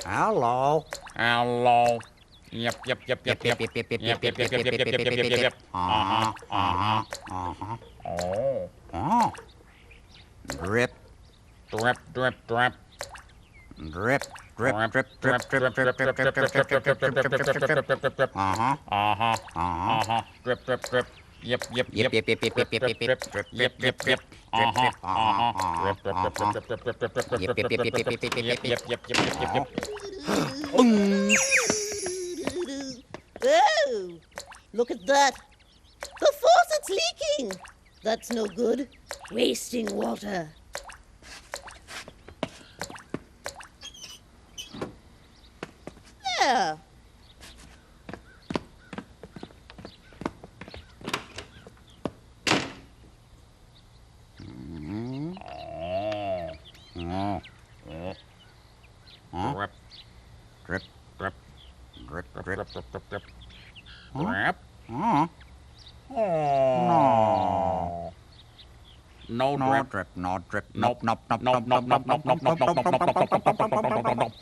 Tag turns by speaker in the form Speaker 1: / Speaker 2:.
Speaker 1: Hello.
Speaker 2: Hello. Yep. Oh.
Speaker 1: Drip.
Speaker 2: Drip.
Speaker 1: Drip, drip, drip, drip, drip, drip, drip, drip, drip, drip, drip, drip, drip.
Speaker 2: Drip. Yep.
Speaker 1: Yep, yep, yep, yep, yep, yep, yep, yep, drip,
Speaker 2: Yep.
Speaker 1: drip, drip, drip, drip, drip.
Speaker 2: Drip.
Speaker 1: Yep, yep, yep, yep, yep, yep, yep, yep,
Speaker 2: Yep.
Speaker 3: Oh, look at that. The faucet's leaking. That's no good. Wasting water. There.
Speaker 2: Drip.
Speaker 1: drip, drip, drip, drip, drip, drip.
Speaker 2: Drip.
Speaker 1: No.
Speaker 2: No
Speaker 1: No
Speaker 2: drip.
Speaker 1: drip, no drip,
Speaker 2: Nope.
Speaker 1: nope, nope, nope,
Speaker 2: Nope.
Speaker 1: nope, nope, nope, nope, nope, nope, nope, nope, nope, nope.